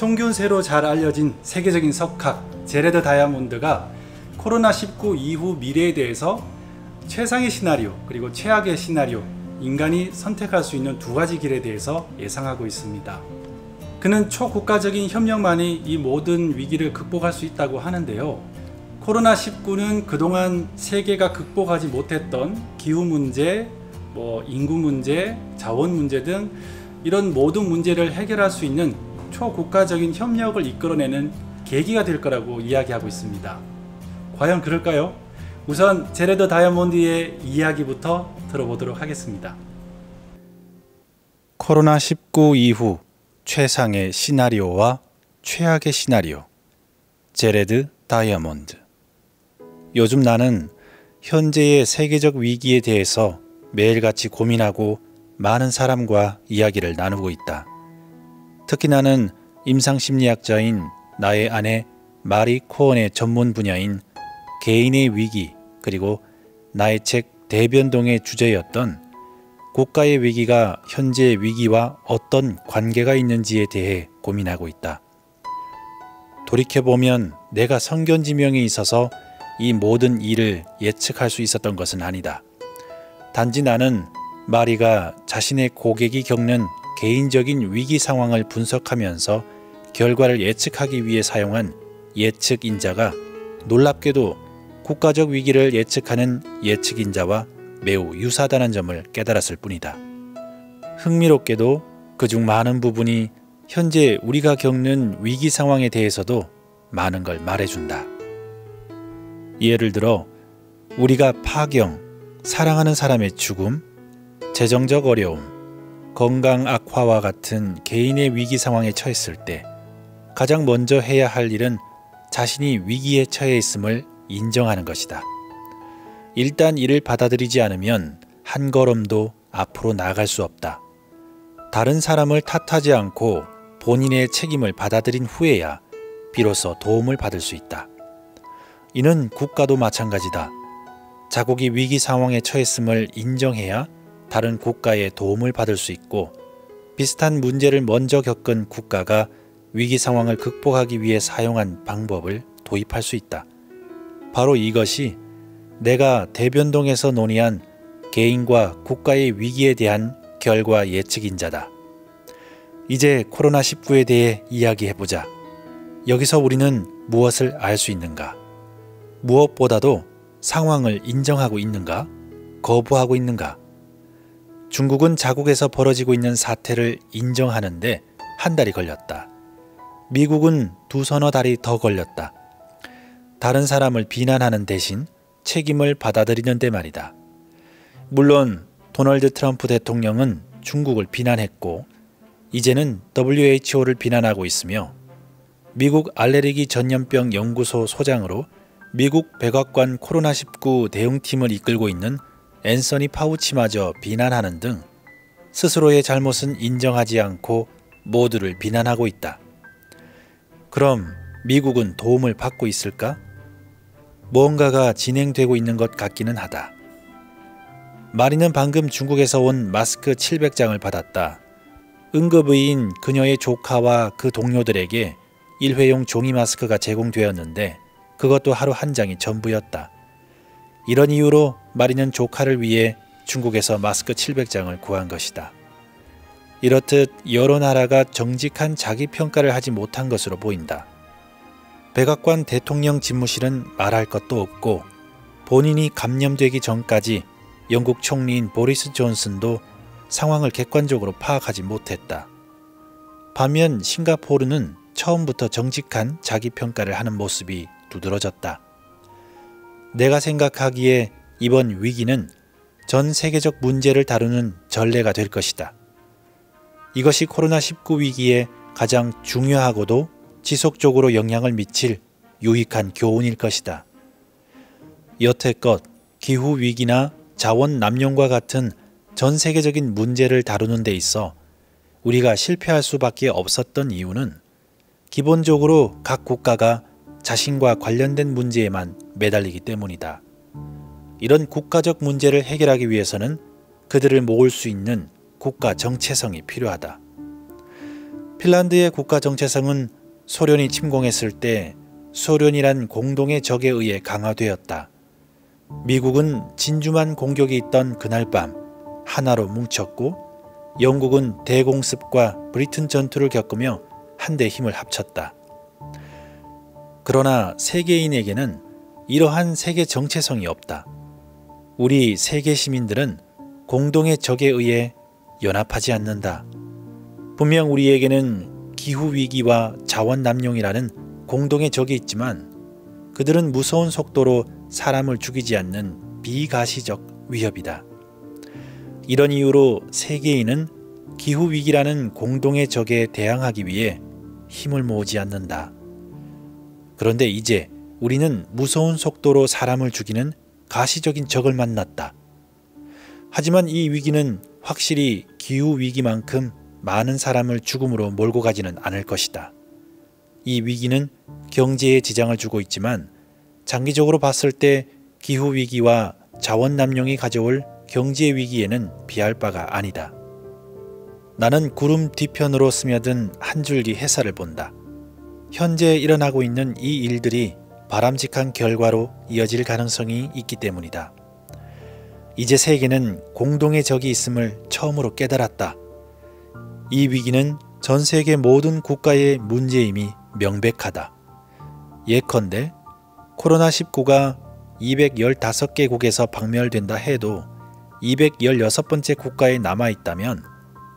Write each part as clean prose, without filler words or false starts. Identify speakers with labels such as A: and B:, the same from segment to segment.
A: 총균세로 잘 알려진 세계적인 석학 제레드 다이아몬드가 코로나19 이후 미래에 대해서 최상의 시나리오 그리고 최악의 시나리오, 인간이 선택할 수 있는 두 가지 길에 대해서 예상하고 있습니다. 그는 초국가적인 협력만이 이 모든 위기를 극복할 수 있다고 하는데요. 코로나19는 그동안 세계가 극복하지 못했던 기후 문제, 인구 문제, 자원 문제 등 이런 모든 문제를 해결할 수 있는 초국가적인 협력을 이끌어내는 계기가 될 거라고 이야기하고 있습니다. 과연 그럴까요? 우선 제레드 다이아몬드의 이야기부터 들어보도록 하겠습니다.
B: 코로나19 이후 최상의 시나리오와 최악의 시나리오. 제레드 다이아몬드. 요즘 나는 현재의 세계적 위기에 대해서 매일같이 고민하고 많은 사람과 이야기를 나누고 있다. 특히 나는 임상심리학자인 나의 아내 마리 코언의 전문 분야인 개인의 위기, 그리고 나의 책 대변동의 주제였던 국가의 위기가 현재의 위기와 어떤 관계가 있는지에 대해 고민하고 있다. 돌이켜보면 내가 선견지명에 있어서 이 모든 일을 예측할 수 있었던 것은 아니다. 단지 나는 마리가 자신의 고객이 겪는 개인적인 위기 상황을 분석하면서 결과를 예측하기 위해 사용한 예측인자가 놀랍게도 국가적 위기를 예측하는 예측인자와 매우 유사하다는 점을 깨달았을 뿐이다. 흥미롭게도 그중 많은 부분이 현재 우리가 겪는 위기 상황에 대해서도 많은 걸 말해준다. 예를 들어 우리가 파경, 사랑하는 사람의 죽음, 재정적 어려움, 건강 악화와 같은 개인의 위기 상황에 처했을 때 가장 먼저 해야 할 일은 자신이 위기에 처해 있음을 인정하는 것이다. 일단 이를 받아들이지 않으면 한 걸음도 앞으로 나아갈 수 없다. 다른 사람을 탓하지 않고 본인의 책임을 받아들인 후에야 비로소 도움을 받을 수 있다. 이는 국가도 마찬가지다. 자국이 위기 상황에 처했음을 인정해야 다른 국가의 도움을 받을 수 있고, 비슷한 문제를 먼저 겪은 국가가 위기 상황을 극복하기 위해 사용한 방법을 도입할 수 있다. 바로 이것이 내가 대변동에서 논의한 개인과 국가의 위기에 대한 결과 예측인자다. 이제 코로나19에 대해 이야기해보자. 여기서 우리는 무엇을 알 수 있는가? 무엇보다도 상황을 인정하고 있는가? 거부하고 있는가? 중국은 자국에서 벌어지고 있는 사태를 인정하는데 한 달이 걸렸다. 미국은 두서너 달이 더 걸렸다. 다른 사람을 비난하는 대신 책임을 받아들이는데 말이다. 물론 도널드 트럼프 대통령은 중국을 비난했고 이제는 WHO를 비난하고 있으며, 미국 알레르기 전염병 연구소 소장으로 미국 백악관 코로나19 대응팀을 이끌고 있는 앤서니 파우치마저 비난하는 등 스스로의 잘못은 인정하지 않고 모두를 비난하고 있다. 그럼 미국은 도움을 받고 있을까? 무언가가 진행되고 있는 것 같기는 하다. 마리는 방금 중국에서 온 마스크 700장을 받았다. 응급의인 그녀의 조카와 그 동료들에게 일회용 종이 마스크가 제공되었는데 그것도 하루 한 장이 전부였다. 이런 이유로 마리는 조카를 위해 중국에서 마스크 700장을 구한 것이다. 이렇듯 여러 나라가 정직한 자기평가를 하지 못한 것으로 보인다. 백악관 대통령 집무실은 말할 것도 없고, 본인이 감염되기 전까지 영국 총리인 보리스 존슨도 상황을 객관적으로 파악하지 못했다. 반면 싱가포르는 처음부터 정직한 자기평가를 하는 모습이 두드러졌다. 내가 생각하기에 이번 위기는 전 세계적 문제를 다루는 전례가 될 것이다. 이것이 코로나19 위기에 가장 중요하고도 지속적으로 영향을 미칠 유익한 교훈일 것이다. 여태껏 기후위기나 자원 남용과 같은 전 세계적인 문제를 다루는 데 있어 우리가 실패할 수밖에 없었던 이유는 기본적으로 각 국가가 자신과 관련된 문제에만 매달리기 때문이다. 이런 국가적 문제를 해결하기 위해서는 그들을 모을 수 있는 국가 정체성이 필요하다. 핀란드의 국가 정체성은 소련이 침공했을 때 소련이란 공동의 적에 의해 강화되었다. 미국은 진주만 공격이 있던 그날 밤 하나로 뭉쳤고 영국은 대공습과 브리튼 전투를 겪으며 한데 힘을 합쳤다. 그러나 세계인에게는 이러한 세계 정체성이 없다. 우리 세계 시민들은 공동의 적에 의해 연합하지 않는다. 분명 우리에게는 기후위기와 자원남용이라는 공동의 적이 있지만 그들은 무서운 속도로 사람을 죽이지 않는 비가시적 위협이다. 이런 이유로 세계인은 기후위기라는 공동의 적에 대항하기 위해 힘을 모으지 않는다. 그런데 이제 우리는 무서운 속도로 사람을 죽이는 가시적인 적을 만났다. 하지만 이 위기는 확실히 기후위기만큼 많은 사람을 죽음으로 몰고 가지는 않을 것이다. 이 위기는 경제에 지장을 주고 있지만 장기적으로 봤을 때 기후위기와 자원남용이 가져올 경제 위기에는 비할 바가 아니다. 나는 구름 뒤편으로 스며든 한 줄기 햇살을 본다. 현재 일어나고 있는 이 일들이 바람직한 결과로 이어질 가능성이 있기 때문이다. 이제 세계는 공동의 적이 있음을 처음으로 깨달았다. 이 위기는 전 세계 모든 국가의 문제임이 명백하다. 예컨대 코로나19가 215개국에서 박멸된다 해도 216번째 국가에 남아있다면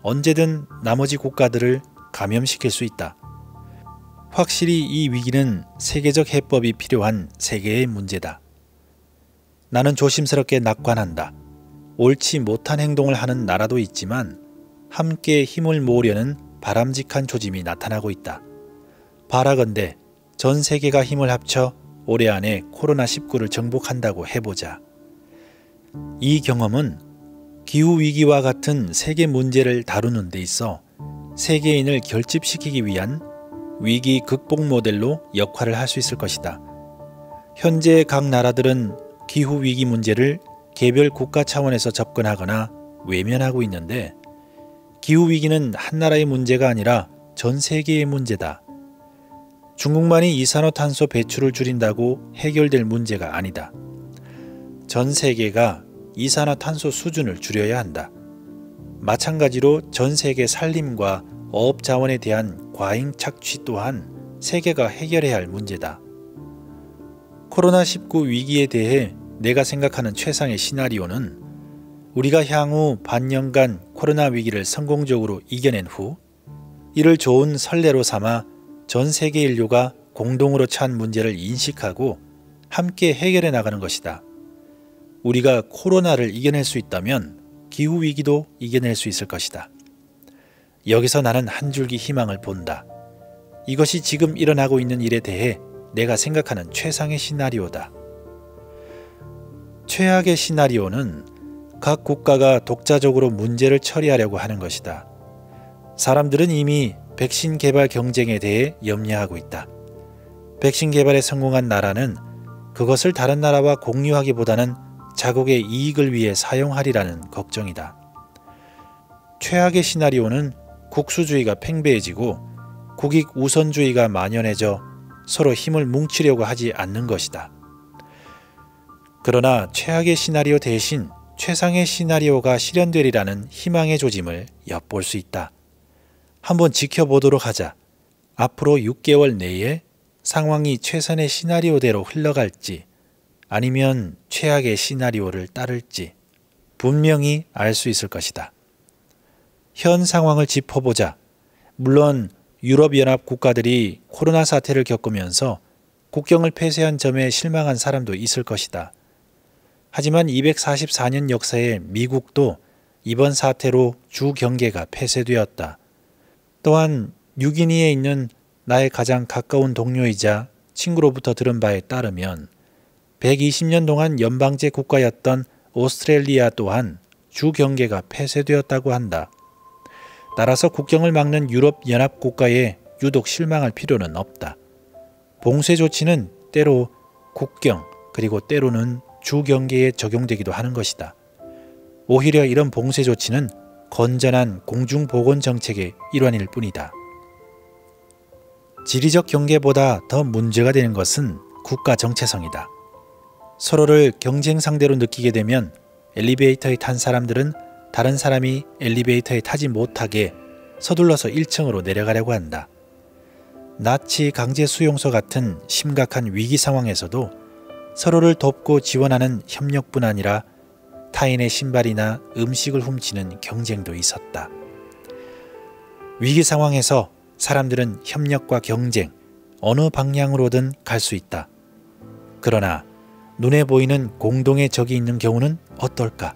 B: 언제든 나머지 국가들을 감염시킬 수 있다. 확실히 이 위기는 세계적 해법이 필요한 세계의 문제다. 나는 조심스럽게 낙관한다. 옳지 못한 행동을 하는 나라도 있지만 함께 힘을 모으려는 바람직한 조짐이 나타나고 있다. 바라건대 전 세계가 힘을 합쳐 올해 안에 코로나19를 정복한다고 해보자. 이 경험은 기후위기와 같은 세계 문제를 다루는 데 있어 세계인을 결집시키기 위한 위기 극복 모델로 역할을 할 수 있을 것이다. 현재 각 나라들은 기후위기 문제를 개별 국가 차원에서 접근하거나 외면하고 있는데 기후위기는 한 나라의 문제가 아니라 전 세계의 문제다. 중국만이 이산화탄소 배출을 줄인다고 해결될 문제가 아니다. 전 세계가 이산화탄소 수준을 줄여야 한다. 마찬가지로 전 세계 산림과 어업 자원에 대한 과잉 착취 또한 세계가 해결해야 할 문제다. 코로나19 위기에 대해 내가 생각하는 최상의 시나리오는 우리가 향후 반년간 코로나 위기를 성공적으로 이겨낸 후 이를 좋은 선례로 삼아 전 세계 인류가 공동으로 처한 문제를 인식하고 함께 해결해 나가는 것이다. 우리가 코로나를 이겨낼 수 있다면 기후위기도 이겨낼 수 있을 것이다. 여기서 나는 한 줄기 희망을 본다. 이것이 지금 일어나고 있는 일에 대해 내가 생각하는 최상의 시나리오다. 최악의 시나리오는 각 국가가 독자적으로 문제를 처리하려고 하는 것이다. 사람들은 이미 백신 개발 경쟁에 대해 염려하고 있다. 백신 개발에 성공한 나라는 그것을 다른 나라와 공유하기보다는 자국의 이익을 위해 사용하리라는 걱정이다. 최악의 시나리오는 국수주의가 팽배해지고 국익 우선주의가 만연해져 서로 힘을 뭉치려고 하지 않는 것이다. 그러나 최악의 시나리오 대신 최상의 시나리오가 실현되리라는 희망의 조짐을 엿볼 수 있다. 한번 지켜보도록 하자. 앞으로 6개월 내에 상황이 최선의 시나리오대로 흘러갈지 아니면 최악의 시나리오를 따를지 분명히 알 수 있을 것이다. 현 상황을 짚어보자. 물론 유럽연합 국가들이 코로나 사태를 겪으면서 국경을 폐쇄한 점에 실망한 사람도 있을 것이다. 하지만 244년 역사의 미국도 이번 사태로 주 경계가 폐쇄되었다. 또한 뉴기니에 있는 나의 가장 가까운 동료이자 친구로부터 들은 바에 따르면 120년 동안 연방제 국가였던 오스트레일리아 또한 주 경계가 폐쇄되었다고 한다. 따라서 국경을 막는 유럽 연합 국가에 유독 실망할 필요는 없다. 봉쇄 조치는 때로 국경 그리고 때로는 주 경계에 적용되기도 하는 것이다. 오히려 이런 봉쇄 조치는 건전한 공중보건 정책의 일환일 뿐이다. 지리적 경계보다 더 문제가 되는 것은 국가 정체성이다. 서로를 경쟁 상대로 느끼게 되면 엘리베이터에 탄 사람들은 다른 사람이 엘리베이터에 타지 못하게 서둘러서 1층으로 내려가려고 한다. 나치 강제 수용소 같은 심각한 위기 상황에서도 서로를 돕고 지원하는 협력뿐 아니라 타인의 신발이나 음식을 훔치는 경쟁도 있었다. 위기 상황에서 사람들은 협력과 경쟁, 어느 방향으로든 갈 수 있다. 그러나 눈에 보이는 공동의 적이 있는 경우는 어떨까?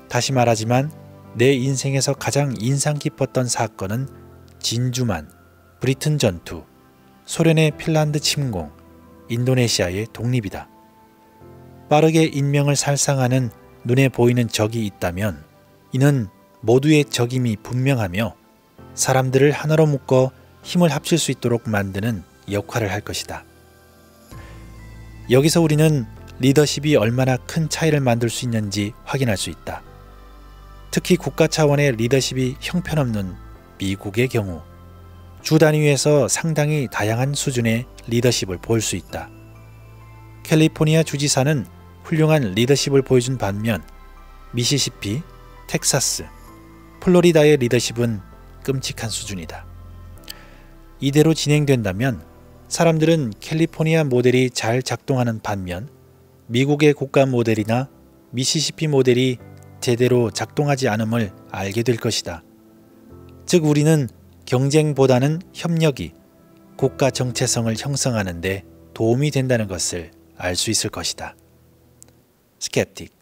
B: 다시 말하지만 내 인생에서 가장 인상 깊었던 사건은 진주만, 브리튼 전투, 소련의 핀란드 침공, 인도네시아의 독립이다. 빠르게 인명을 살상하는 눈에 보이는 적이 있다면 이는 모두의 적임이 분명하며 사람들을 하나로 묶어 힘을 합칠 수 있도록 만드는 역할을 할 것이다. 여기서 우리는 리더십이 얼마나 큰 차이를 만들 수 있는지 확인할 수 있다. 특히 국가 차원의 리더십이 형편없는 미국의 경우 주 단위에서 상당히 다양한 수준의 리더십을 볼 수 있다. 캘리포니아 주지사는 훌륭한 리더십을 보여준 반면 미시시피, 텍사스, 플로리다의 리더십은 끔찍한 수준이다. 이대로 진행된다면 사람들은 캘리포니아 모델이 잘 작동하는 반면 미국의 국가 모델이나 미시시피 모델이 제대로 작동하지 않음을 알게 될 것이다. 즉 우리는 경쟁보다는 협력이 국가 정체성을 형성하는 데 도움이 된다는 것을 알 수 있을 것이다. 스캡틱.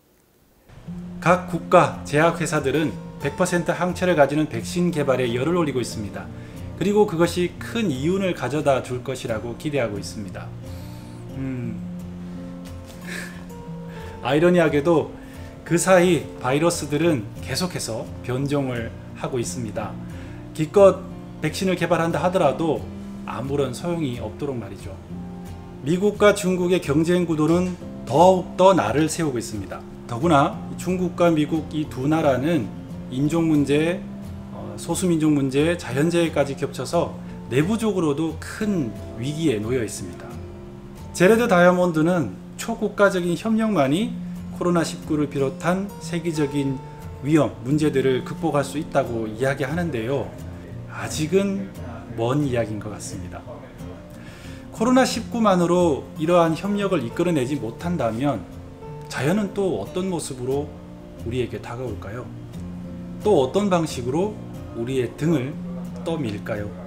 A: 각 국가 제약회사들은 100% 항체를 가지는 백신 개발에 열을 올리고 있습니다. 그리고 그것이 큰 이윤을 가져다 줄 것이라고 기대하고 있습니다. 아이러니하게도 그 사이 바이러스들은 계속해서 변종을 하고 있습니다. 기껏 백신을 개발한다 하더라도 아무런 소용이 없도록 말이죠. 미국과 중국의 경쟁 구도는 더욱더 날을 세우고 있습니다. 더구나 중국과 미국 이 두 나라는 인종 문제, 소수민족 문제, 자연재해까지 겹쳐서 내부적으로도 큰 위기에 놓여 있습니다. 제레드 다이아몬드는 초국가적인 협력만이 코로나19를 비롯한 세계적인 위험, 문제들을 극복할 수 있다고 이야기하는데요. 아직은 먼 이야기인 것 같습니다. 코로나19만으로 이러한 협력을 이끌어내지 못한다면 자연은 또 어떤 모습으로 우리에게 다가올까요? 또 어떤 방식으로 우리의 등을 떠밀까요?